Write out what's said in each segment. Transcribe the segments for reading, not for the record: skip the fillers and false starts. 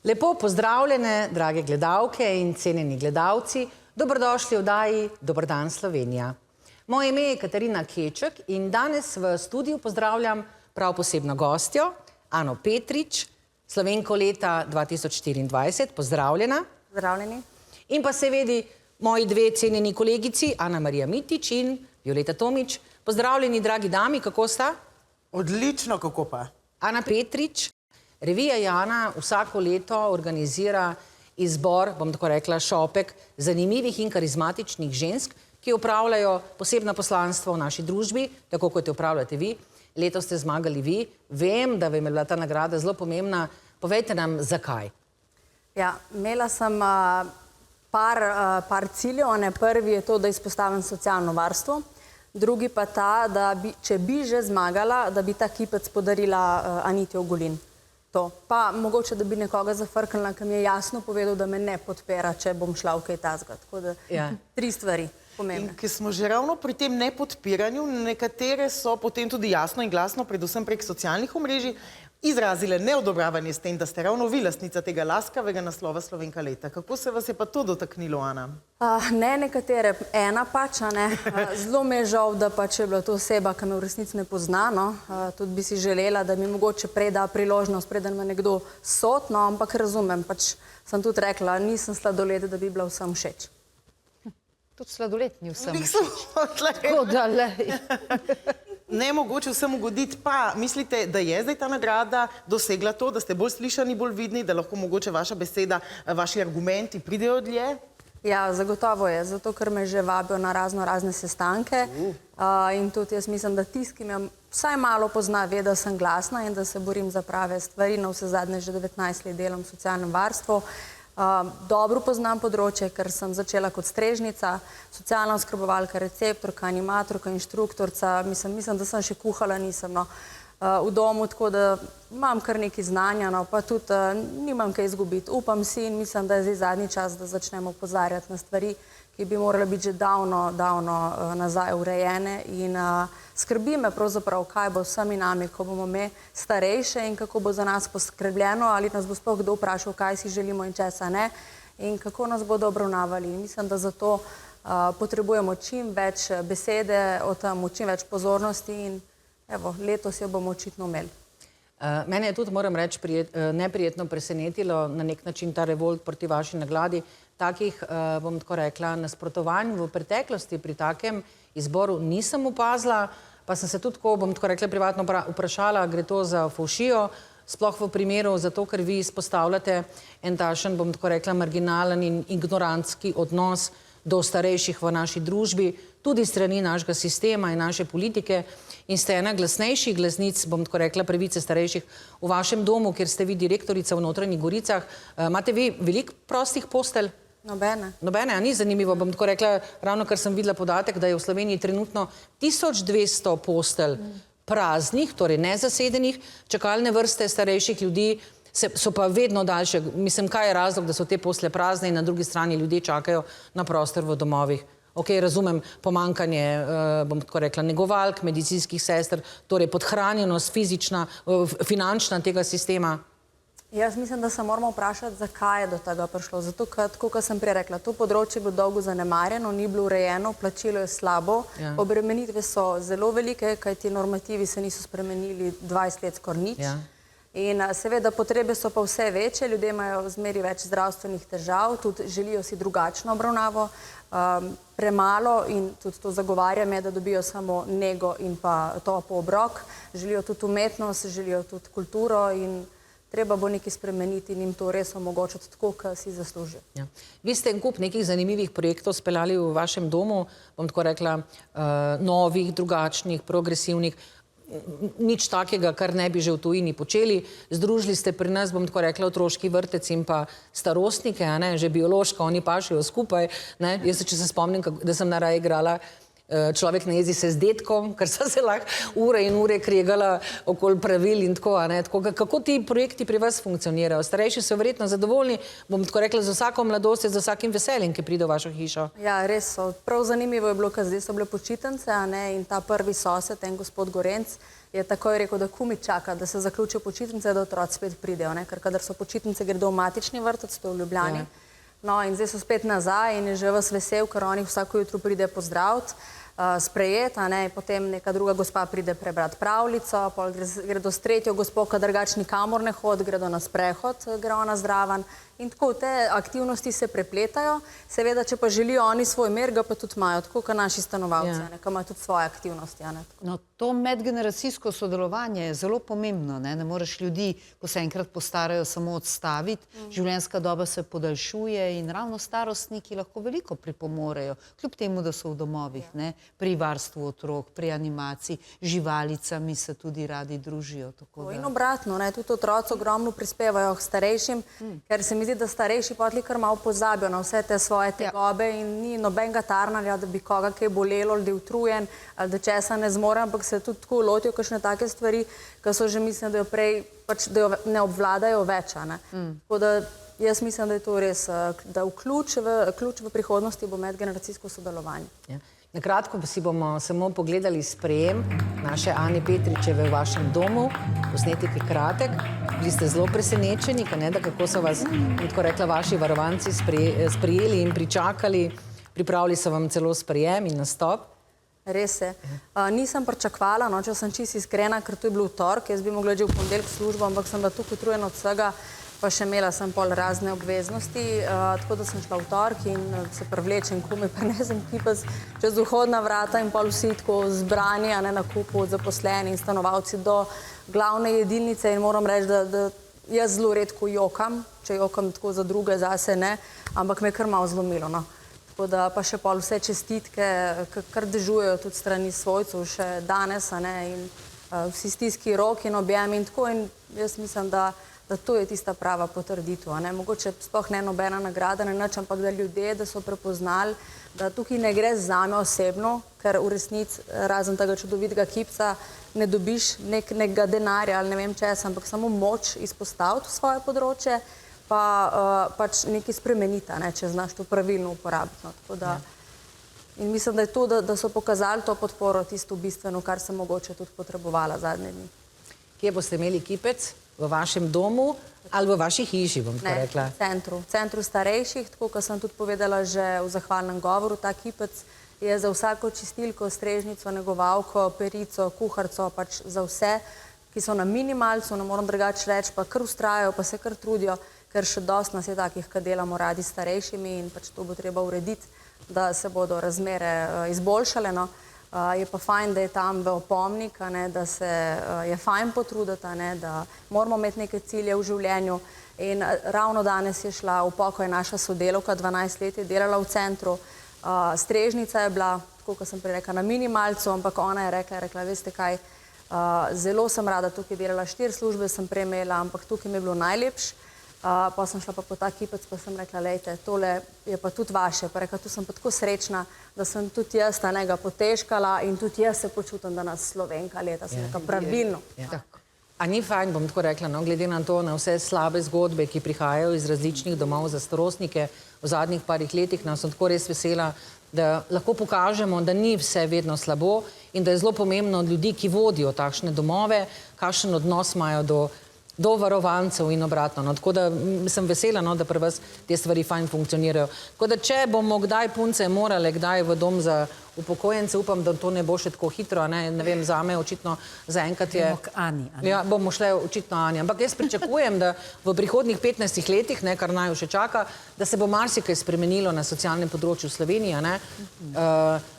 Lepo pozdravljene, drage gledalke in cenjeni gledalci. Dobrodošli v oddaji Dober dan Slovenija. Moje ime je Katarina Keček in danes v studiu pozdravljam prav posebno gostjo, Ano Petrič, Slovenko leta 2024. Pozdravljena. Pozdravljeni. In pa seveda moji dve cenjeni kolegici, Ana Marija Mitič in Violeta Tomič. Pozdravljeni, dragi dami, kako sta? Odlično, kako pa? Ana Petrič. Revija Jana vsako leto organizira izbor, bom tako rekla, šopek zanimivih in karizmatičnih žensk, ki opravljajo posebno poslanstvo v naši družbi, tako kot jo opravljate vi. Letos ste zmagali vi. Vem, da vam je bila ta nagrada zelo pomembna. Povejte nam, zakaj. Ja, imela sem par ciljev. Prvi je to, da izpostavim socialno varstvo. Drugi pa ta, da če bi že zmagala, da bi ta kipec podarila Aniti Ogulin. To. Pa mogoče, da bi nekoga zafrknila, ki mi je jasno povedal, da me ne podpira, če bom šla v kaj tazga. Tako da tri stvari pomembne. In ki smo že ravno pri tem nepodpiranju, nekatere so potem tudi jasno in glasno, predvsem prek socialnih omrežij, izrazile neodobravanje s tem, da ste ravno vi lastnica tega laskavega naslova Slovenka leta. Kako se vas je pa to dotaknilo, Ana? Ne nekatere, ena pač, zelo me je žal, da pač je bila to oseba, ki me v resnici ne pozna, no. Tudi bi si želela, da mi mogoče prej da priložnost, preden me nekdo sod, no, ampak razumem, pač sem tudi rekla, nisem sladoled, da bi bila vsem všeč. Tudi sladoled ni vsem všeč. Všeč. Tako da lej. Ne mogoče vsem ugoditi, pa mislite, da je zdaj ta nagrada dosegla to, da ste bolj slišani, bolj vidni, da lahko mogoče vaša beseda, vaši argumenti pridejo dlje? Ja, zagotovo je, zato ker me že vabijo na razne sestanke in tudi jaz mislim, da tisti, ki me vsaj malo pozna, ve, da sem glasna in da se borim za prave stvari. Na vse zadnje že 19 let delam v socialnem varstvu. Dobro poznam področje, ker sem začela kot strežnica, socialna oskrbovalka, receptorka, animatorka, inštruktorca. Mislim, da sem še kuhala, nisem v domu, tako da imam kar nekaj znanja, pa tudi nimam kaj izgubiti. Upam si in mislim, da je zdaj zadnji čas, da začnemo opozarjati na stvari, ki bi morale biti že davno nazaj urejene in skrbi me pravzaprav, kaj bo s vsemi nami, ko bomo me starejše in kako bo za nas poskrbljeno, ali nas bo sploh kdo vprašal, kaj si želimo in česa ne in kako nas bodo obravnavali. Mislim, da zato potrebujemo čim več besede o tem, čim več pozornosti in evo, letos jo bomo očitno imeli. Mene je tudi, moram reči, neprijetno presenetilo na nek način ta revolt proti vaši nagradi. Takih, bom tako rekla, nasprotovanj v preteklosti pri takem izboru nisem opazila, pa sem se tudi, ko bom tako rekla, privatno vprašala, gre to za fovšijo, sploh v primeru zato, ker vi izpostavljate en takšen, bom tako rekla, marginalen in ignorantski odnos do starejših v naši družbi, tudi strani našega sistema in naše politike in ste ena glasnejših glasnic, bom tako rekla, pravice starejših v vašem domu, kjer ste vi direktorica v Notranjih Goricah. Imate vi veliko prostih postelj? Nobene. Nobene, a ni zanimivo, bom tako rekla, ravno kar sem videla podatek, da je v Sloveniji trenutno 1200 postelj praznih, torej nezasedenih, čakalne vrste starejših ljudi so pa vedno daljše. Mislim, kaj je razlog, da so te postelje prazne in na drugi strani ljudje čakajo na prostor v domovih? Ok, razumem pomanjkanje, bom tako rekla, negovalk, medicinskih sester, torej podhranjenost fizična, finančna tega sistema. Jaz mislim, da se moramo vprašati, zakaj je do tega prišlo. Zato, tako kot sem prej rekla, to področje je bilo dolgo zanemarjeno, ni bilo urejeno, plačilo je slabo, obremenitve so zelo velike, kajti normativi se niso spremenili 20 let skoraj nič. In seveda potrebe so pa vse večje, ljudje imajo zmeri več zdravstvenih težav, tudi želijo si drugačno obravnavo, premalo in tudi to zagovarjam je, da dobijo samo nego in pa topel obrok, želijo tudi umetnost, želijo tudi kulturo in treba bo nekaj spremeniti in jim to res omogočiti tako, kot si zaslužijo. Vi ste en kup nekih zanimivih projektov speljali v vašem domu, bom tako rekla, novih, drugačnih, progresivnih, nič takega, kar ne bi že v tujini počeli. Združili ste pri nas, bom tako rekla, otroški vrtec in pa starostnike, že biološko, oni pašejo skupaj. Jaz se, če se spomnim, da sem naraje igrala Človek ne jezi se z detkom, ker so se lahko ure in ure kregala okoli pravil in tako. Kako ti projekti pri vas funkcionirajo? Starejši so verjetno zadovoljni, bom tako rekla, z vsako mladostjo, z vsakim veseljem, ki pride v vašo hišo. Ja, res so. Prav zanimivo je bilo, ker zdaj so bile počitnice in ta prvi sosed, en gospod Gorenc, je takoj rekel, da kumi čaka, da se zaključijo počitnice, da otroci spet pridejo, ne? Ker kadar so počitnice, gredo v matični vrtec, to je v Ljubljani. No, in zdaj so spet nazaj in je že vas vesel, ker oni vsako jutro pride pozdraviti, sprejet, a ne, potem neka druga gospa pride prebrati pravljico, pol gredo s tretjo gospo, ki drugače nikamor ne hodi, gredo na sprehod, gre ona zraven. In tako te aktivnosti se prepletajo. Seveda, če pa želijo oni svoj mir, ga pa tudi imajo, tako kot naši stanovalci, ki imajo tudi svoje aktivnosti. No, to medgeneracijsko sodelovanje je zelo pomembno. Ne moreš ljudi, ko se enkrat postarajo, samo odstaviti. Življenjska doba se podaljšuje in ravno starostniki lahko veliko pripomorejo, kljub temu, da so v domovih, ne, pri varstvu otrok, pri animaciji, živalicami se tudi radi družijo. In obratno, ne, tudi otroci ogromno prispevajo k starejšim, ker se mi zdi, da starejši potli kar malo pozabijo na vse te svoje tegobe in ni nobenega tarnarja, da bi koga kaj bolelo, da je utrujen ali da česa ne zmore, ampak se tudi tako lotijo kakšne take stvari, ki so že mislim, da jo prej pač, da jo ne obvladajo več. Tako da jaz mislim, da je to res, da ključ v prihodnosti bo medgeneracijsko sodelovanje. Na kratko pa si bomo samo pogledali sprejem naše Ane Petričeve v vašem domu. Posnetek je kratek. Bili ste zelo presenečeni, da kako so vas, tako rekla, vaši varovanci sprejeli in pričakali. Pripravili so vam celo sprejem in nastop. Res je. Nisem pričakvala, no, če sem čisto iskrena, ker to je bil torek, jaz bi mogla že v ponedeljek v službo, ampak sem bila tukaj utrujena od vsega, pa še imela sem pol razne obveznosti, tako da sem šla v torek in se prevlečem komaj, prinesem kipec čez vhodna vrata in pol vsi tako zbrani, a ne na kupu, zaposleni in stanovalci do glavne jedilnice in moram reči, da jaz zelo redko jokam, če jokam tako za druge, zase ne, ampak me je kar malo zlomilo, no. Tako da pa še pol vse čestitke, kar dežujejo tudi strani svojcev še danes, a ne, in vsi stiski rok in objem in tako in jaz mislim, da to je tista prava potrditev, a ne, mogoče sploh ne nobena nagrada, ne nič, ampak da ljudje, da so prepoznali, da tukaj ne gre zame osebno, ker v resnici razen tega čudovitega kipca ne dobiš nekega denarja ali ne vem česa, ampak samo moč izpostaviti v svoje področje, pa pač nekaj spremeniti, če znaš to pravilno uporabiti. In mislim, da je to, da so pokazali to podporo tisto bistveno, kar sem mogoče tudi potrebovala zadnje dni. Kje boste imeli kipec? V vašem domu ali v vaši hiši, bom tako rekla? Ne, v centru starejših, tako kot sem tudi povedala že v zahvalnem govoru, ta kipec je za vsako čistilko, strežnico, negovalko, perico, kuharico, pač za vse, ki so na minimalcu, ne moram drugače reči, pa kar vztrajajo, pa se kar trudijo, ker še dosti nas je takih, ki delamo radi s starejšimi in pač to bo treba urediti, da se bodo razmere izboljšale, no. Je pa fajn, da je tam v opomnik, da se je fajn potruditi, da moramo imeti neke cilje v življenju. In ravno danes je šla v pokoj naša sodelavka, 12 let je delala v centru. Strežnica je bila, tako kot sem prej rekla, na minimalcu, ampak ona je rekla, veste kaj, zelo sem rada tukaj delala, 4 službe sem prej imela, ampak tukaj mi je bilo najlepše. Pa sem šla pa po ta kipec, pa sem rekla, lejte, tole je pa tudi vaše. Pa rekla, tu sem pa tako srečna, da sem tudi jaz ga potežkala in tudi jaz se počutim, da nas Slovenka leta. Sem rekla, pravilno. A ni fajn, bom tako rekla, no, glede na to, na vse slabe zgodbe, ki prihajajo iz različnih domov za starostnike v zadnjih parih letih, nas sem tako res vesela, da lahko pokažemo, da ni vse vedno slabo in da je zelo pomembno od ljudi, ki vodijo takšne domove, kakšen odnos imajo do varovancev in obratno. Tako da sem vesela, da pri vas te stvari fajn funkcionirajo. Tako da če bomo kdaj punce morale, kdaj v dom za upokojence, upam, da to ne bo še tako hitro, ne vem, zame očitno zaenkrat je... Bomo k Ani. Ja, bomo šle očitno Ani. Ampak jaz pričakujem, da v prihodnjih 15 letih, kar naj še čaka, da se bo marsikaj spremenilo na socialnem področju v Sloveniji, ne?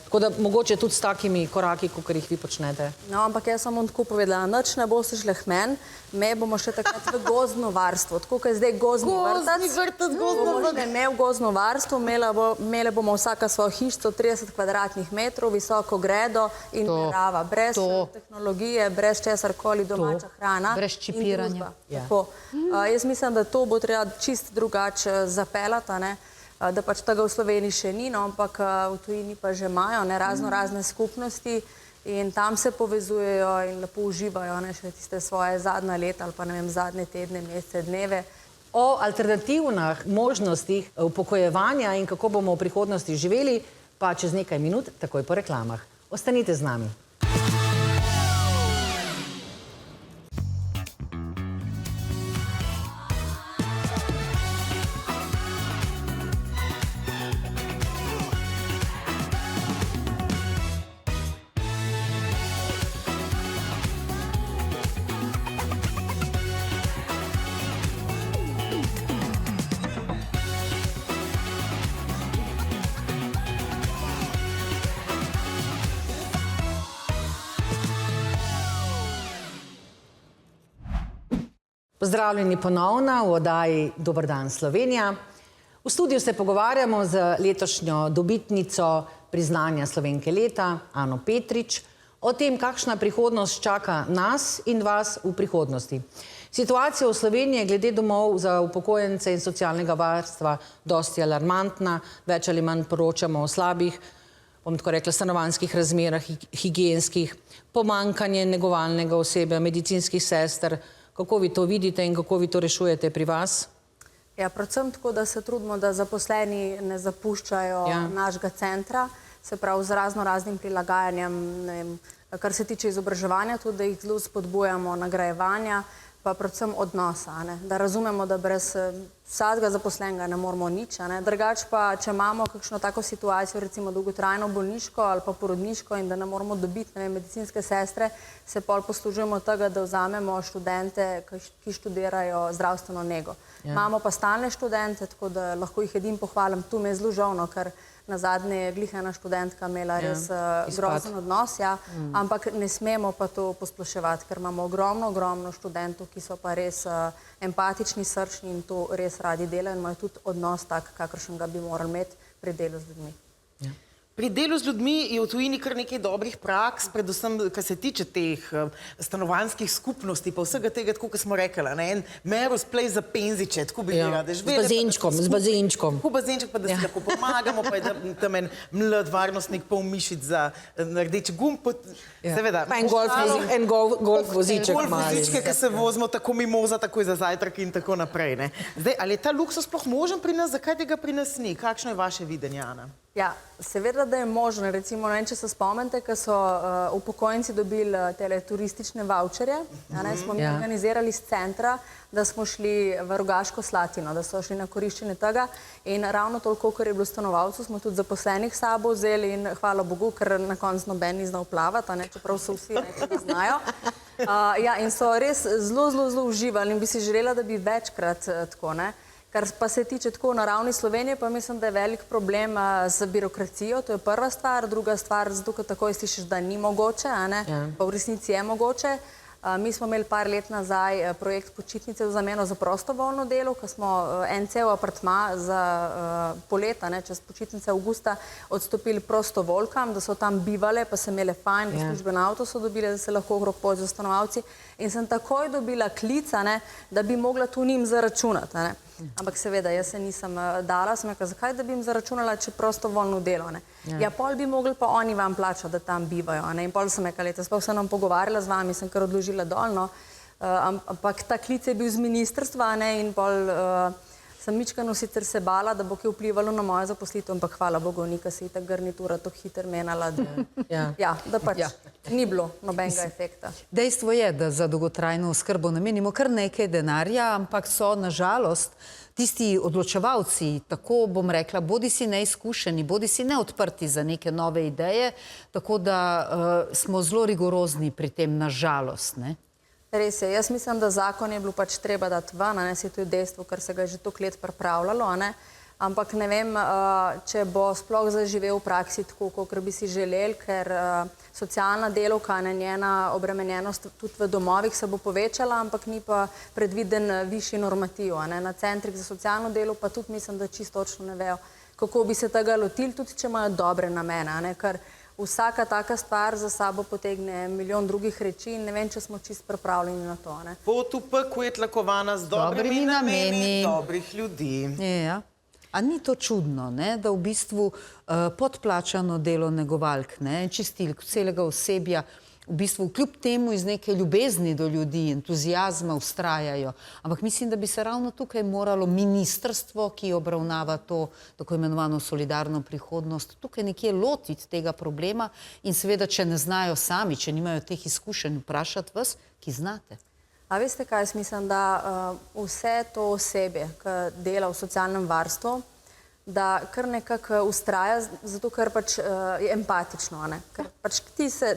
Tako da mogoče tudi s takimi koraki, kot jih vi počnete. No, ampak jaz sem vam tako povedala, nič ne boste šle k meni, me bomo še takrat v gozdno varstvo. Tako, kot je zdaj gozdni vrtec, bomo šle me v gozdno varstvo, imele bomo vsaka svojo hišco, 30 kvadratnih metrov, visoko gredo in narava, brez tehnologije, brez česarkoli, domača hrana. Brez čipiranja. Jaz mislim, da to bo treba čist drugače zapeljati, da pač tega v Sloveniji še ni, ampak v tujini pa že imajo razne skupnosti in tam se povezujejo in lepo uživajo še tiste svoje zadnja leta ali pa ne vem, zadnje tedne, mesece, dneve. O alternativnih možnostih upokojevanja in kako bomo v prihodnosti živeli, pa čez nekaj minut, takoj po reklamah. Ostanite z nami. Pozdravljeni ponovno v oddaji Dober dan Slovenija. V studiu se pogovarjamo z letošnjo dobitnico priznanja Slovenke leta, Ano Petrič, o tem, kakšna prihodnost čaka nas in vas v prihodnosti. Situacija v Sloveniji je glede domov za upokojence in socialnega varstva dosti alarmantna, več ali manj poročamo o slabih, bom tako rekla, stanovanjskih razmerah, higienskih, pomanjkanje negovalnega osebja, medicinskih sester. Kako vi to vidite in kako vi to rešujete pri vas? Ja, predvsem tako, da se trudimo, da zaposleni ne zapuščajo našega centra, se pravi z raznim prilagajanjem, kar se tiče izobraževanja, tudi da jih zelo spodbujamo, nagrajevanja, pa predvsem odnosa, da razumemo, da brez vsakega zaposlenega ne moramo nič. Drugač pa, če imamo kakšno tako situacijo, recimo dolgotrajno bolniško ali pa porodniško in da ne moramo dobiti medicinske sestre, se pol poslužujemo tega, da vzamemo študente, ki študirajo zdravstveno nego. Imamo pa stalne študente, tako da lahko jih edin pohvalim. Tu mi je zelo žalno, ker nazadnje je glih ena študentka imela res grozen odnos, ampak ne smemo pa to posploševati, ker imamo ogromno študentov, ki so pa res empatični, srčni in to res radi delajo in imajo tudi odnos tak, kakršnega bi morali imeti pri delu z ljudmi. Pri delu z ljudmi je v tujini kar nekaj dobrih praks, predvsem, kar se tiče teh stanovanjskih skupnosti, pa vsega tega, tako kot smo rekli, en Meros play za penziče, tako bi rade živeli. Z bazenčkom. Tako bazenček, pa da si lahko pomagamo, pa je tam en mlad varnostnik pol mišic za rdeči gumb, seveda. Pa en golf voziček mali. Golf vozičke, ki se vozimo tako mimoza, takoj za zajtrk in tako naprej. Zdaj, ali je ta luksus sploh možen pri nas, zakaj tega pri nas ni? Kakšno je vaše videnje, Ana? Ja, seveda, da je možno. Recimo, ne vem, če se spomnite, ko so upokojenci dobili tele turistične vaučerje, smo mi organizirali iz centra, da smo šli v Rogaško Slatino, da so šli na koriščenje tega in ravno toliko, ker je bilo stanovalcev, smo tudi zaposlenih s sabo vzeli in hvala Bogu, ker na koncu noben ni znal plavati, čeprav so vsi nekaj znajo. Ja, in so res zelo uživali in bi si želela, da bi večkrat tako, ne. Kar pa se tiče tako na ravni Slovenije, pa mislim, da je velik problem z birokracijo, to je prva stvar, druga stvar, zato ker takoj slišiš, da ni mogoče, pa v resnici je mogoče. Mi smo imeli par let nazaj projekt počitnice v zameno za prostovoljno delo, ko smo en cel apartma za poleta, čez počitnice avgusta, odstopili prostovoljkam, da so tam bivale, pa se imele fajn, službeno avto so dobile, da se lahko okrog pojejo stanovalci. In sem takoj dobila klic, da bi mogla tu njim zaračunati. Ampak seveda, jaz se nisem dala, sem rekla, zakaj da bi jim zaračunala, če prostovoljno delo. Ja, pol bi mogli pa oni vam plačati, da tam bivajo. In pol sem rekla, leta, sploh sem nam pogovarjala z vami, sem kar odložila dolno, ampak ta klic je bil z ministrstva in pol sem mičkano sicer se bala, da bo kaj vplivalo na mojo zaposlitev, ampak hvala Bogu, nika se je ta garnitura tako hitro menjala, da pač ni bilo nobenega efekta. Dejstvo je, da za dolgotrajno oskrbo namenimo kar nekaj denarja, ampak so nažalost tisti odločevalci, tako bom rekla, bodi si neizkušeni, bodi si neodprti za neke nove ideje, tako da smo zelo rigorozni pri tem, nažalost, ne? Res je, jaz mislim, da zakon je bilo pač treba dati ven, se to je dejstvo, ker se ga je že toliko let pripravljalo, ampak ne vem, če bo sploh zaživel v praksi tako, kot bi si želeli, ker socialna delavka, njena obremenjenost tudi v domovih se bo povečala, ampak ni pa predviden višji normativ. Na centrih za socialno delo pa tudi mislim, da čisto točno ne vejo, kako bi se tega lotili, tudi če imajo dobre namene, ker vsaka taka stvar za sabo potegne milijon drugih reči in ne vem, če smo čisto pripravljeni na to. Pot v peku je tlakovana z dobrimi nameni dobrih ljudi. Ja. A ni to čudno, da v bistvu podplačano delo negovalk, čistilk, celega osebja, v bistvu kljub temu iz neke ljubezni do ljudi, entuzijazma vztrajajo. Ampak mislim, da bi se ravno tukaj moralo ministrstvo, ki obravnava to tako imenovano solidarno prihodnost, tukaj nekje lotiti tega problema in seveda, če ne znajo sami, če nimajo teh izkušenj, vprašati vas, ki znate. A veste kaj, jaz mislim, da vse to osebje, ki dela v socialnem varstvu, da kar nekako ustraja, zato ker pač je empatično. Ker pač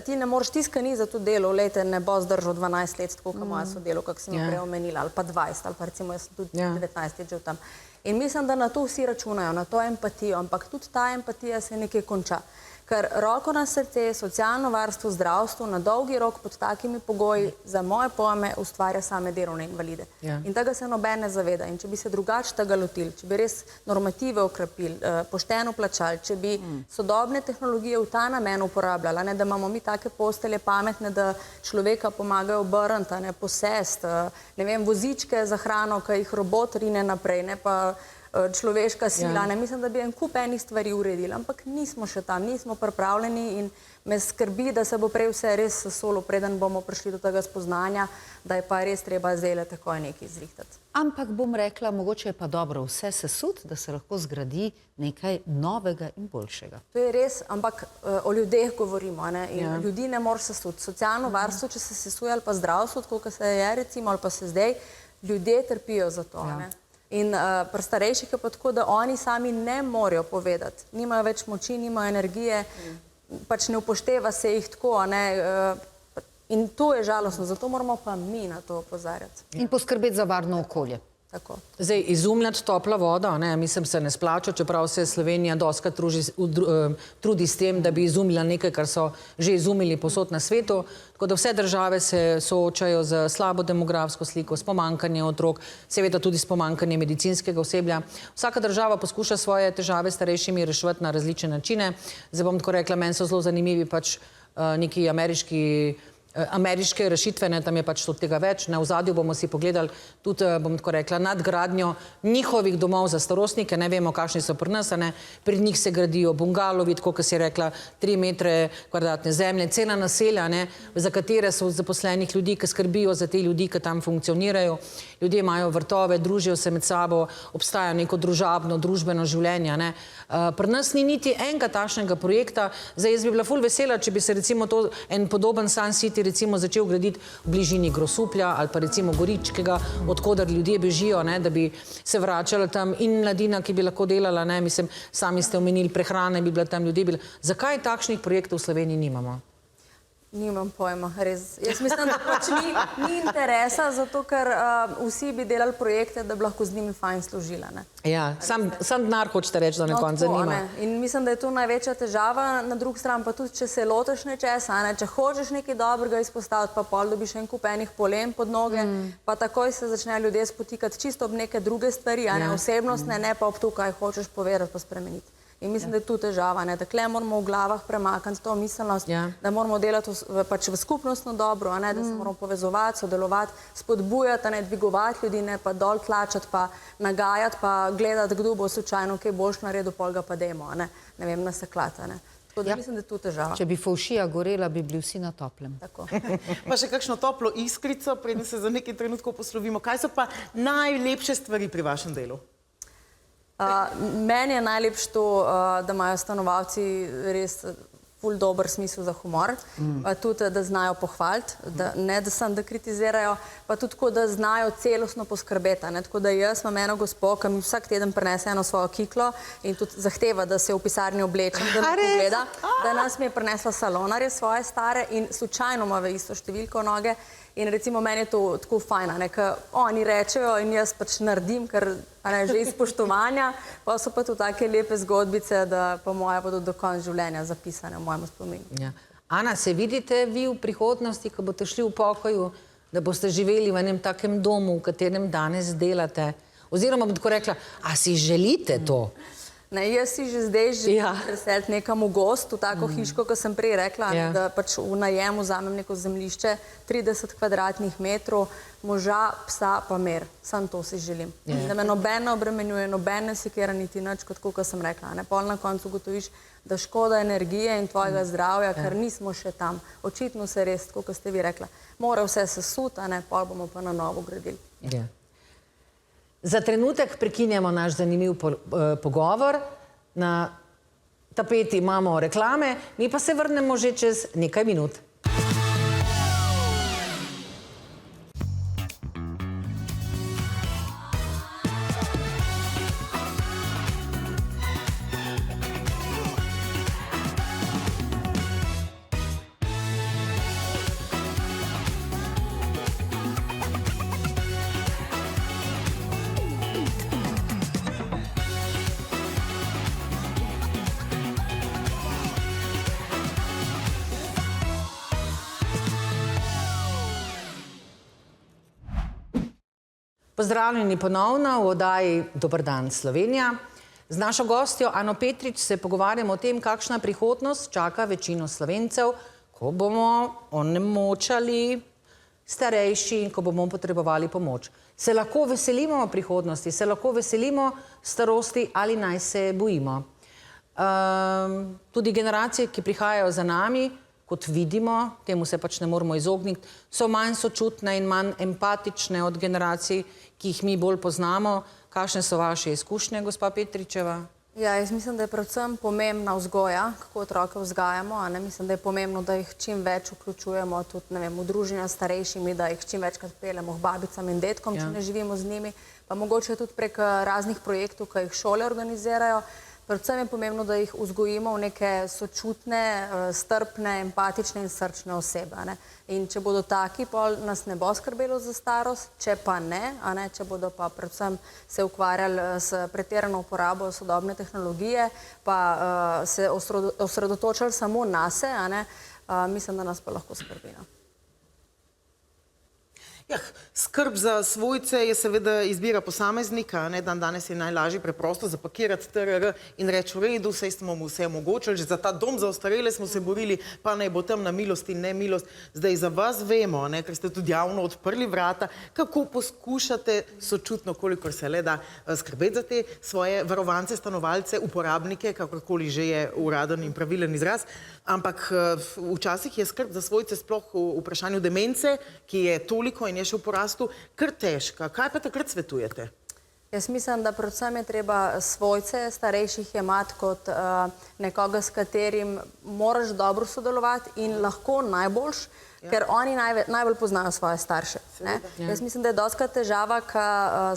ti ne moreš, tiska ni za to delo, lejte, ne bo zdržal 12 let, tako kot moja sodelo, kako sem jo prej omenila, ali pa 20, ali pa recimo jaz sem tudi 19 let že v tam. In mislim, da na to vsi računajo, na to empatijo, ampak tudi ta empatija se nekaj konča. Ker roko na srce, socialno varstvo, zdravstvo na dolgi rok pod takimi pogoji za moje pojme ustvarja same delovne invalide. Ja. In tega se noben ne zaveda. In če bi se drugače tega lotili, če bi res normative okrepili, pošteno plačali, če bi sodobne tehnologije v ta namen uporabljali, ne, da imamo mi take postelje pametne, da človeka pomagajo obrniti, ne, posest, ne vem, vozičke za hrano, ki jih robot rine naprej, ne pa človeška sila. Ne, mislim, da bi en kup enih stvari uredili, ampak nismo še tam, nismo pripravljeni in me skrbi, da se bo prej vse res sesolo, preden bomo prišli do tega spoznanja, da je pa res treba zdajle takoj nekaj zrihtati. Ampak bom rekla, mogoče je pa dobro vse sesut, da se lahko zgradi nekaj novega in boljšega. To je res, ampak o ljudeh govorimo, ne? In ljudi ne moreš sesuti. Socialno varstvo, če se sesuje, ali pa zdravstvo, tako kot se je recimo, ali pa se zdaj, ljudje trpijo za to. Ne? In pri starejših je pa tako, da oni sami ne morejo povedati. Nimajo več moči, nimajo energije, pač ne upošteva se jih tako, ne? In to je žalostno, zato moramo pa mi na to opozarjati. In poskrbeti za varno okolje. Tako. Zdaj, izumljati topla voda, ne, mislim, se ne splača, čeprav se Slovenija dostikrat trudi s tem, da bi izumila nekaj, kar so že izumili povsod na svetu. Tako da vse države se soočajo z slabo demografsko sliko, s pomanjkanjem otrok, seveda tudi s pomanjkanjem medicinskega osebja. Vsaka država poskuša svoje težave s starejšimi reševati na različne načine. Zdaj bom tako rekla, meni so zelo zanimivi pač neki ameriške rešitve, ne, tam je pač od tega več. Na ozadju bomo si pogledali tudi, bom tako rekla, nadgradnjo njihovih domov za starostnike, ne vemo, kakšni so pri nas, ne. Pri njih se gradijo bungalovi, tako kot si rekla, 3 metre kvadratne zemlje, cela naselja, ne, za katere so zaposlenih ljudi, ki skrbijo za te ljudi, ki tam funkcionirajo. Ljudje imajo vrtove, družijo se med sabo, obstaja neko družabno, družbeno življenje, ne. Pri nas ni niti enega takšnega projekta. Zdaj, jaz bi bila ful vesela, če bi se recimo to en podoben Sun City recimo začel graditi v bližini Grosuplja ali pa recimo Goričkega, odkoder ljudje bežijo, ne, da bi se vračali tam in mladina, ki bi lahko delala, ne, mislim, sami ste omenili, prehrane bi bila tam, ljudje bi bila. Zakaj takšnih projektov v Sloveniji nimamo? Nimam pojma, res. Jaz mislim, da pač ni interesa, zato ker vsi bi delali projekte, da bi lahko z njimi fajn služila, ne. Ja, sam denar hočete reči, da na koncu zanima. Ne. In mislim, da je to največja težava, na drugi strani pa tudi, če se lotiš nečesa, ne, če hočeš nekaj dobrega izpostaviti, pa pol dobiš en kup enih polen pod noge, pa takoj se začnejo ljudje spotikati čisto ob neke druge stvari, a ne, osebnostne, ne pa ob to, kaj hočeš povedati pa spremeniti. In mislim, da je tu težava, ne, da kle moramo v glavah premakniti to miselnost, da moramo delati pač v skupnostno dobro, a ne, da se moramo povezovati, sodelovati, spodbujati, a ne, dvigovati ljudi, ne pa dol tlačati, pa nagajati, pa gledati, kdo bo slučajno kaj boljš naredil, pol ga pa dajmo, a ne vem, naseklati, a ne. Tako da mislim, da je tu težava. Če bi fovšija gorela, bi bili vsi na toplem. Tako. Pa še kakšno toplo iskrico, preden se za nekaj trenutkov poslovimo. Kaj so pa najlepše stvari pri vašem delu? Meni je najlepše to, da imajo stanovalci res ful dober smisel za humor, tudi, da znajo pohvaliti, ne da samo da kritizirajo, pa tudi tako, da znajo celostno poskrbeti. Tako da jaz imam eno gospo, ki mi vsak teden prinese eno svojo kiklo in tudi zahteva, da se v pisarni oblečem, da me pogleda. Danes mi je prinesla salonarje svoje stare in slučajno ima v isto številko noge. In recimo meni je to tako fajn, ker oni rečejo in jaz pač naredim, ker že iz spoštovanja, pa so pa tu take lepe zgodbice, da pa moje bodo do konca življenja zapisane v mojem spominu. Ana, se vidite vi v prihodnosti, ko boste šli v pokoju, da boste živeli v enem takem domu, v katerem danes delate? Oziroma bom tako rekla, a si želite to? Ne, jaz si že zdaj želim preseliti nekam v gost, v tako hiško, kot sem prej rekla, da pač v najem vzamem neko zemljišče, 30 kvadratnih metrov, moža, psa pa mer. Sam to si želim. Da me noben ne obremenjuje, noben ne sekira niti nič, kot sem rekla. Pol na koncu ugotoviš, da škoda energije in tvojega zdravja, ker nismo še tam. Očitno se res, kot ste vi rekla, mora vse sesuti, pol bomo pa na novo gradili. Za trenutek prekinjamo naš zanimiv pogovor. Na tapeti imamo reklame, mi pa se vrnemo že čez nekaj minut. Pozdravljeni ponovno v oddaji Dober dan Slovenija. Z našo gostjo Ano Petrič se pogovarjamo o tem, kakšna prihodnost čaka večino Slovencev, ko bomo onemočali starejši in ko bomo potrebovali pomoč. Se lahko veselimo prihodnosti, se lahko veselimo starosti ali naj se bojimo. Tudi generacije, ki prihajajo za nami, kot vidimo, temu se pač ne moramo izogniti, so manj sočutne in manj empatične od generacij, ki jih mi bolj poznamo. Kakšne so vaše izkušnje, gospa Petričeva? Ja, jaz mislim, da je predvsem pomembna vzgoja, kako otroke vzgajamo. Mislim, da je pomembno, da jih čim več vključujemo tudi, ne vem, v druženja s starejšimi, da jih čim večkrat peljemo k babicam in detkom, če ne živimo z njimi, pa mogoče tudi prek raznih projektov, ki jih šole organizirajo. Predvsem je pomembno, da jih vzgojimo v neke sočutne, strpne, empatične in srčne osebe. In če bodo taki, pol nas ne bo skrbelo za starost, če pa ne, če bodo pa predvsem se ukvarjali s pretirano uporabo sodobne tehnologije, pa se osredotočali samo nase, mislim, da nas pa lahko skrbi. Skrb za svojce je seveda izbira posameznika, danes je najlažje preprosto zapakirati TRR in reči v redu, saj smo mu vse omogočili, že za ta dom za ostarele smo se borili, pa naj bo tam na milost in nemilost. Zdaj za vas vemo, ker ste tudi javno odprli vrata, kako poskušate sočutno, kolikor se le da, skrbeti za te svoje varovance, stanovalce, uporabnike, kakorkoli že je uraden in pravilen izraz, ampak včasih je skrb za svojce sploh v vprašanju demence, ki je toliko in je še v porastu, kar težka. Kaj pa takrat svetujete? Jaz mislim, da predvsem je treba svojce starejših jemati kot nekoga, s katerim moraš dobro sodelovati in lahko najboljš, ker oni najbolj poznajo svoje starše. Jaz mislim, da je dostikrat težava, ko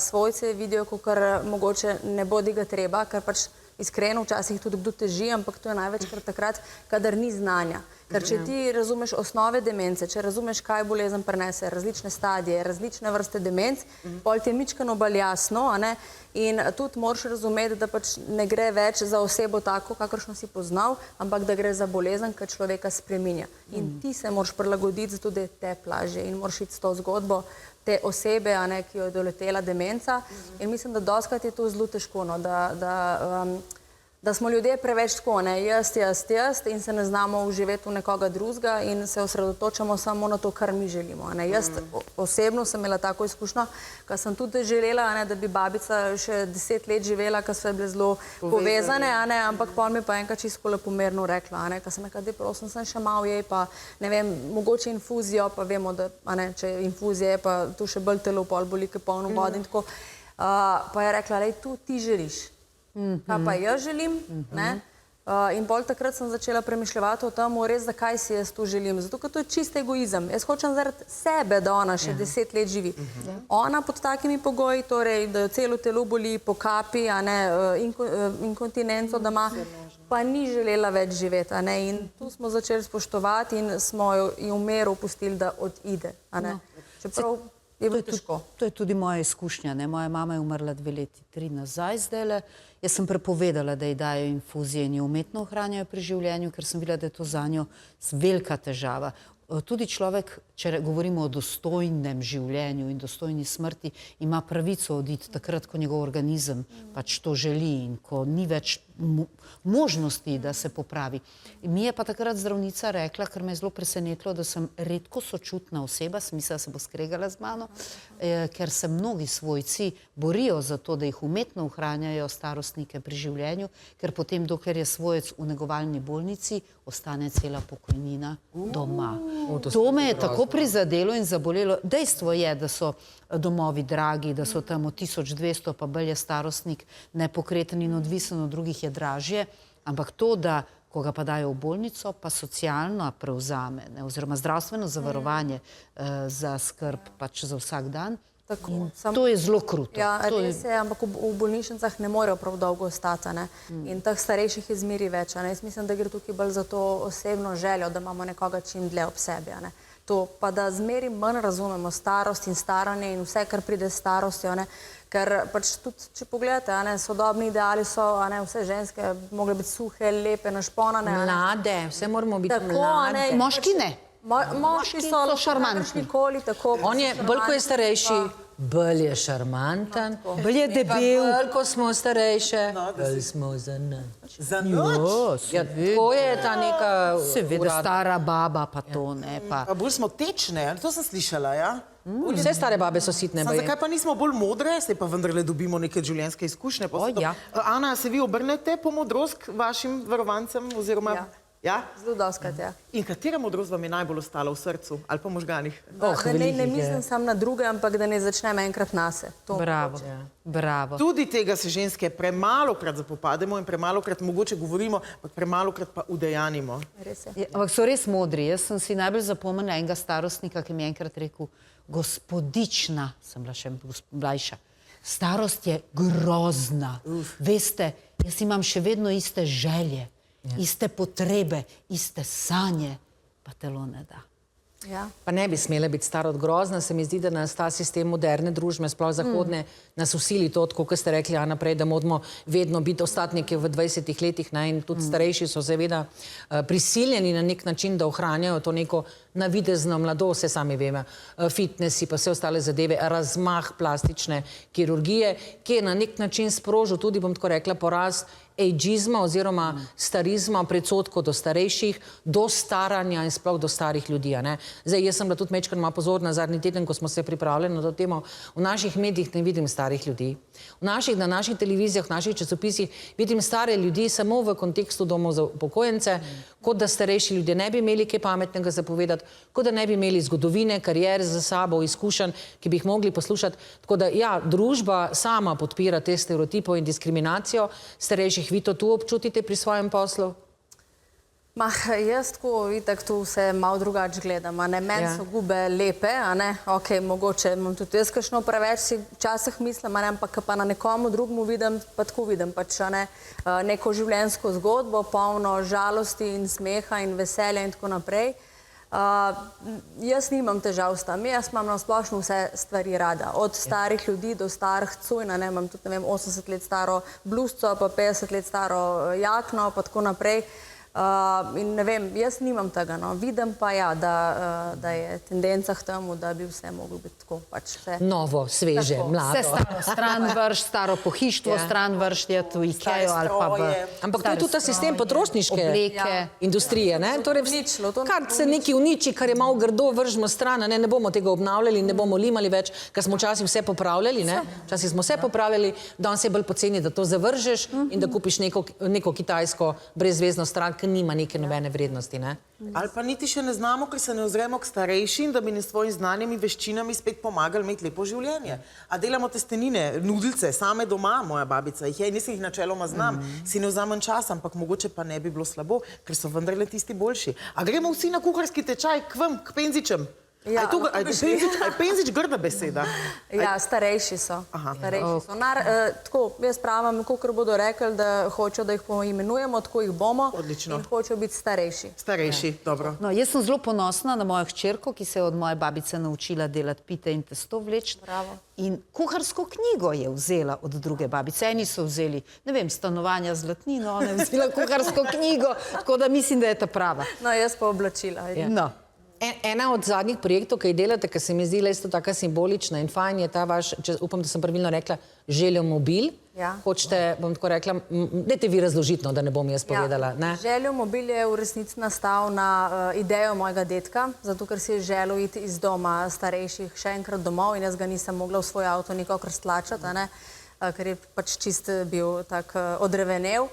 svojce vidijo, kakor mogoče ne bodi ga treba, ker pač iskreno včasih tudi kdo teži, ampak to je največkrat takrat, kadar ni znanja. Ker če ti razumeš osnove demence, če razumeš, kaj bolezen prenese, različne stadije, različne vrste demenc, pol ti je mičkeno bolj jasno, in tudi moraš razumeti, da pač ne gre več za osebo tako, kakršno si poznal, ampak da gre za bolezen, ki človeka spreminja. In ti se moraš prilagoditi, zato da je te lažje in moraš iti s to zgodbo te osebe, ki jo je doletela demenca. In mislim, da dostikrat je to zelo težko, da smo ljudje preveč tako, jaz in se ne znamo vživeti v nekoga drugega in se osredotočamo samo na to, kar mi želimo. Jaz osebno sem imela tako izkušnjo, ker sem tudi želela, da bi babica še 10 let živela, ker so bile zelo povezane, ampak pol mi pa enkrat čisto lepomerno rekla, ker sem nekaj, prosim, sem še malo jej, pa ne vem, mogoče infuzijo, pa vemo, da če infuzija je, pa tu še bolj telo pol boli, ki je polno vode in tako. Pa je rekla, lej, tu ti želiš. Kaj pa jaz želim, in bolj takrat sem začela premišljati o tem, res zakaj si jaz to želim, zato ker to je čist egoizem. Jaz hočem zaradi sebe, da ona še 10 let živi. Ona pod takimi pogoji, torej, da jo celo telo boli, pokapi, inkontinenco, da ima, pa ni želela več živeti. In tu smo začeli spoštovati in smo jo v miru pustili, da odide. Čeprav je bilo težko. To je tudi moja izkušnja. Moja mama je umrla 2 leti, 3 nazaj zdajle. Jaz sem prepovedala, da ji dajo infuzije in jo umetno ohranjajo pri življenju, ker sem videla, da je to zanjo velika težava. Tudi človek, če govorimo o dostojnem življenju in dostojni smrti, ima pravico oditi takrat, ko njegov organizem pač to želi in ko ni več možnosti, da se popravi. Mi je pa takrat zdravnica rekla, ker me je zelo presenetilo, da sem redko sočutna oseba, sem mislila, da se bo skregala z mano, ker se mnogi svojci borijo za to, da jih umetno ohranjajo starostnike pri življenju, ker potem, dokler je svojec v negovalni bolnici, ostane cela pokojnina doma. To me je tako prizadelo in zabolelo. Dejstvo je, da so domovi dragi, da so tam od 1200, pa bolj je starostnik nepokreten in odvisen od drugih je dražje, ampak to, da ko ga pa dajo v bolnico, pa socialno prevzame, oziroma zdravstveno zavarovanje za skrb pač za vsak dan, to je zelo kruto. Ja, res je, ampak v bolnišnicah ne morejo prav dolgo ostati. In teh starejših je zmeri več. Jaz mislim, da gre tukaj bolj za to osebno željo, da imamo nekoga čim dlje ob sebi. To pa da zmeri manj razumemo starost in staranje in vse, kar pride s starostjo. Ker pač tudi, če pogledate, sodobni ideali so, vse ženske mogle biti suhe, lepe, našponane. Mlade, vse moramo biti mlade. Moški ne. Moški so šarmantni. On je, bolj ko je starejši, bolj je šarmanten, Bolj je debel. bolj, ko smo starejše, bolj smo za nič. Za noč. Ja, tako je ta neka... Seveda, stara baba pa to, ne pa. Pa bolj smo tečne, to sem slišala, ja? Vse stare babe so sitne. baje. Zakaj pa nismo bolj modre, se pa vendarle dobimo neke življenjske izkušnje? Ja. Ana, se vi obrnete po modrost k vašim varovancem? Oziroma... Ja? Zelo doskrat, ja. In katera modrost vam je najbolj ostala v srcu ali pa možganih? Da ne veliko jih je. mislim samo na druge, ampak da ne začnem enkrat nase. To Bravo, bravo. Tudi tega se ženske premalokrat zapopademo in premalokrat mogoče govorimo, ampak premalokrat pa udejanimo. res je. Ja, ampak so res modri. Jaz sem si najbolj zapomnila enega starostnika, ki mi je enkrat rekel, gospodična, sem bila še mlajša, starost je grozna. Veste, jaz imam še vedno iste želje, iste potrebe, iste sanje, pa telo ne da. Ja. Pa ne bi smela biti starot grozna, se mi zdi, da nas ta sistem moderne družbe, sploh zahodne, nas usili to, tako kot ste rekli, Ana, prej, da moramo vedno biti ostatniki v 20 letih, ne, in tudi starejši so seveda prisiljeni na nek način, da ohranjajo to neko navidezno mladost, vse sami vemo, fitnesi pa vse ostale zadeve, razmah plastične kirurgije, ki je na nek način sprožil tudi, bom tako rekla, poraz ageizma oziroma starizma, predsodkov do starejših, do staranja in sploh do starih ljudi. Ne? Zdaj, jaz sem bila tudi majčkeno malo pozorna zadnji teden, ko smo se pripravljali na to temo. V naših medijih ne vidim starih ljudi. Na naših televizijah, v naših časopisih vidim stare ljudi samo v kontekstu domov za upokojence, kot da starejši ljudje ne bi imeli kaj pametnega zapovedati, kot da ne bi imeli zgodovine, kariere za sabo, izkušenj, ki bi jih mogli poslušati. Tako da, ja, družba sama podpira te stereotipov in diskriminacijo starejših. Vi to tu občutite pri svojem poslu? Jaz tako itak tu vse malo drugače gledam, a ne, meni so gube lepe, a ne, okej, mogoče imam tudi jaz kakšno preveč, si včasih mislim, a ne, ampak pa na nekomu drugmu vidim, pa tako vidim, pač, a ne, neko življenjsko zgodbo, polno žalosti in smeha in veselja in tako naprej. Jaz nimam težav s tem, jaz imam na splošno vse stvari rada, od starih ljudi do starih cujna, ne, imam tudi, ne vem, 80 let staro bluzco, pa 50 let staro jakno, pa tako naprej. In ne vem, jaz nimam tega, no. Vidim pa ja, da je tendenca k temu, da bi vse moglo biti tako, pač vse. Novo, sveže, mlado. Vse staro stran vrš, staro pohištvo stran vrš, je tu Ikejo ali pa v... Ampak to je tudi ta sistem potrošniške industrije, ne? Torej, kar se nekaj uniči, kar je malo grdo, vržimo stran, ne bomo tega obnavljali, ne bomo limali več, ker smo včasih vse popravljali, ne? Včasih smo vse popravljali, danes je bolj poceni, da to zavržeš in da kupiš neko kitajsko brezvezno stran, ki nima neke nobene vrednosti, ne? Ali pa niti še ne znamo, ker se ne ozremo k starejšim, da bi ne svojim znanjem in veščinami spet pomagali imeti lepo življenje. A delamo testenine, nudelce, same doma, moja babica jih je, in jaz jih načeloma znam, si ne vzamem čas, ampak mogoče pa ne bi bilo slabo, ker so vendarle tisti boljši. A gremo vsi na kuharski tečaj k vam, k penzičem? Ja, A je penzič grda beseda? Ja, starejši so. Tako, jaz pravim, kakor bodo rekli, da hočejo, da jih poimenujemo, tako jih bomo. Odlično. In hočejo biti starejši. Starejši, dobro. No, jaz sem zelo ponosna na mojo hčerko, ki se je od moje babice naučila delati pite in testo vleči. Bravo. In kuharsko knjigo je vzela od druge babice. Eni so vzeli, ne vem, stanovanja zlatnino, ona je vzela kuharsko knjigo, tako da mislim, da je ta prava. No, jaz pa oblačila. No. Ena od zadnjih projektov, ki jih delate, ki se mi zdi isto taka simbolična in fajn, je ta vaš, upam, da sem pravilno rekla, Željomobil. Ja. Hočete, bom tako rekla, dajte vi razložiti, no, da ne bom jaz povedala, ne? Željomobil je v resnici nastal na idejo mojega dedka, zato ker si je želel iti iz doma starejših še enkrat domov in jaz ga nisem mogla v svoj avto nikakor stlačati, a ne, ker je pač čist bil tak odrevenev.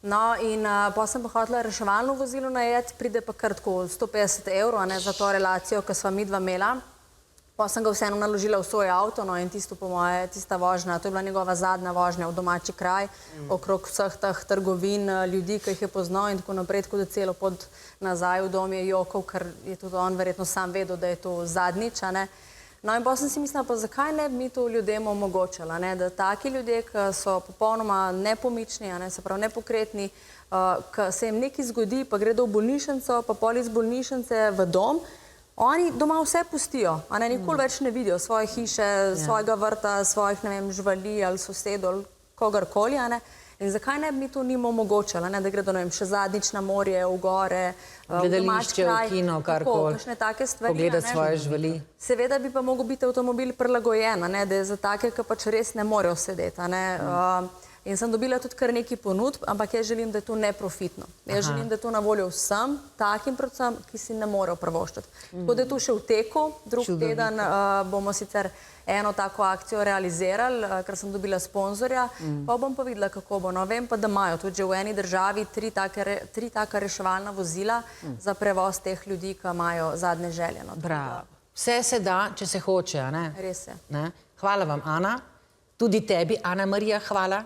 No, in potem sem pa hotela reševalno vozilo najeti, pride pa kar tako 150 evrov, a ne, za to relacijo, ki sva midva imela. Potem sem ga vseeno naložila v svoj avto, no, in tisto po moje, tista vožnja, to je bila njegova zadnja vožnja v domači kraj, okrog vseh teh trgovin, ljudi, ki jih je poznal in tako naprej, tako da celo pot nazaj v dom je jokal, ker je tudi on verjetno sam vedel, da je to zadnjič, a ne. No, in potem sem si mislila, pa zakaj ne bi mi to ljudem omogočala, ne, da taki ljudje, ki so popolnoma nepomični, a ne, se pravi nepokretni, ki se jim nekaj zgodi, pa gredo v bolnišnico, pa pol iz bolnišnice v dom, oni doma vse pustijo, a ne, nikoli več ne vidijo svoje hiše, svojega vrta, svojih, ne vem, živali ali sosedov ali kogarkoli, a ne. In zakaj ne bi mi to njim omogočala, ne, da gredo, ne vem, še zadnjič na morje, v gore, v domač Gledališče, v kraj, kino, tako, karkoli. kakšne take stvari. Pogledati a ne. svoje živali. Seveda bi pa mogel biti avtomobil prilagojen, a ne, da je za take, ki pač res ne morejo sedeti. A ne. In sem dobila tudi kar nekaj ponudb, ampak jaz želim, da je to neprofitno. Jaz želim, da je to na voljo vsem, takim predvsem, ki si ne morejo privoščiti. Tako da je to še v teku, drug teden bomo sicer eno tako akcijo realizirali, ker sem dobila sponzorja, pa bom pa videla, kako bo. No, vem pa, da imajo tudi že v eni državi tri taka reševalna vozila za prevoz teh ljudi, ki imajo zadnje želje. No. Bravo. Vse se da, če se hoče, a ne? Res je. Ne? Hvala vam, Ana. Tudi tebi, Ana Marija, hvala.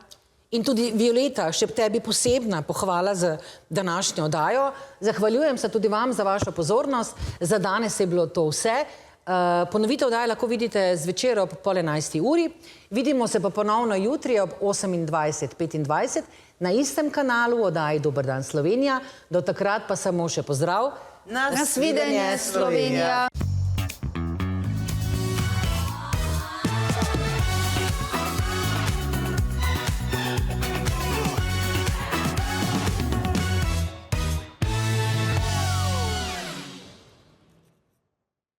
In tudi Violeta, še tebi posebna pohvala za današnjo oddajo. Zahvaljujem se tudi vam za vašo pozornost. Za danes je bilo to vse. Ponovitev oddaje lahko vidite zvečer ob 10:30. Vidimo se pa ponovno jutri ob 28:25 na istem kanalu v oddaji Dober dan Slovenija. Do takrat pa samo še pozdrav. Nasvidenje, Slovenija.